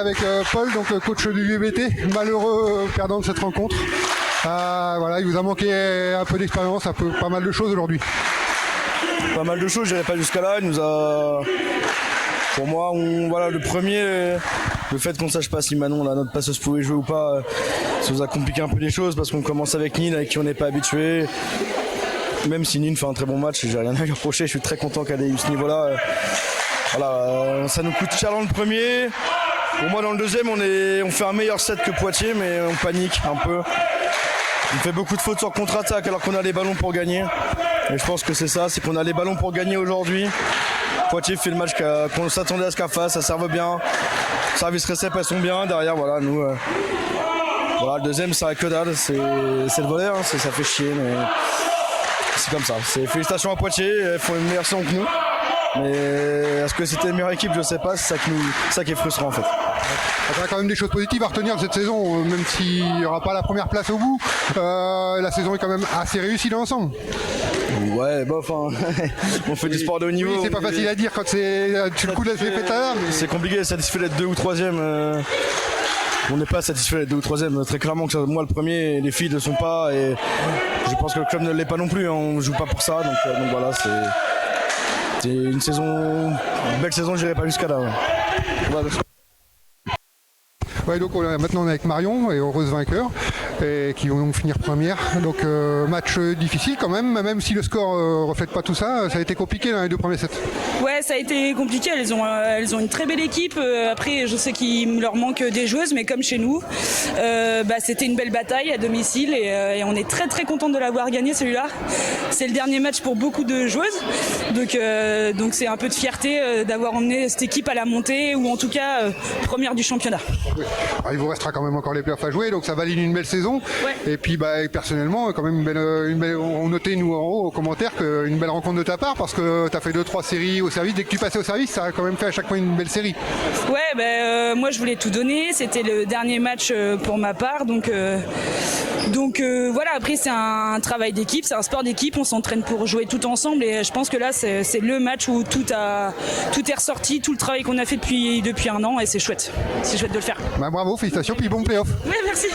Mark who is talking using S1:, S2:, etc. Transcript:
S1: Avec Paul, donc coach du UBT, malheureux perdant de cette rencontre. Voilà, il vous a manqué un peu d'expérience, pas mal de choses aujourd'hui.
S2: Pas mal de choses, je n'irai pas jusqu'à là. Il nous a... Pour moi, voilà, le premier, le fait qu'on ne sache pas si Manon, notre passeuse, pouvait jouer ou pas, ça nous a compliqué un peu les choses parce qu'on commence avec Nîmes, avec qui on n'est pas habitué. Même si Nîmes fait un très bon match, j'ai rien à lui reprocher, je suis très content qu'elle ait eu ce niveau-là. Voilà, ça nous coûte cher dans le premier. Pour moi, dans le deuxième, on fait un meilleur set que Poitiers, mais on panique un peu. On fait beaucoup de fautes sur contre-attaque alors qu'on a les ballons pour gagner. Et je pense que c'est ça, c'est qu'on a les ballons pour gagner aujourd'hui. Poitiers fait le match qu'on s'attendait à ce qu'elle fasse, ça serve bien. Service récep, elles sont bien. Derrière, voilà, nous... voilà, le deuxième, ça a que dalle. C'est le volet, hein, ça fait chier, mais c'est comme ça. Félicitations à Poitiers, ils font une meilleure saison que nous. Mais est-ce que c'était une meilleure équipe? Je sais pas, c'est ça qui est frustrant en fait.
S1: Il y a quand même des choses positives à retenir de cette saison, même s'il n'y aura pas la première place au bout. La saison est quand même assez réussie dans l'ensemble.
S2: Ouais, bof, hein. On fait du sport de haut niveau.
S1: Oui, c'est pas facile à dire quand tu le coup de la pétard. Mais...
S2: C'est compliqué, satisfait d'être 2 ou 3e. On n'est pas satisfait d'être 2 ou 3e. Très clairement que moi le premier, les filles ne le sont pas. Et je pense que le club ne l'est pas non plus. Hein. On ne joue pas pour ça. Donc voilà, c'est une belle saison, je n'irai pas jusqu'à là. Ouais.
S1: Ouais, donc maintenant on est avec Marion, et heureuse vainqueur, et qui vont finir première. Donc match difficile quand même si le score reflète pas tout ça. Ça a été compliqué dans les 2 premiers sets.
S3: Ouais, ça a été compliqué. Elles ont une très belle équipe. Après, je sais qu'il leur manque des joueuses, mais comme chez nous, c'était une belle bataille à domicile et on est très très content de l'avoir gagné celui-là. C'est le dernier match pour beaucoup de joueuses, donc c'est un peu de fierté d'avoir emmené cette équipe à la montée ou en tout cas première du championnat.
S1: Oui. Alors, il vous restera quand même encore les playoffs à jouer, donc ça valide une belle saison. Ouais. Et puis personnellement, quand même on notait nous en haut aux commentaires qu'une belle rencontre de ta part parce que tu as fait 2-3 séries au service. Dès que tu passais au service, ça a quand même fait à chaque fois une belle série.
S3: Ouais, moi je voulais tout donner. C'était le dernier match pour ma part, donc voilà. Après c'est un travail d'équipe, c'est un sport d'équipe. On s'entraîne pour jouer tout ensemble et je pense que là c'est le match où tout est ressorti, tout le travail qu'on a fait depuis 1 an et c'est chouette de le faire.
S1: Bravo, félicitations, puis bon play-off.
S3: Ouais, merci.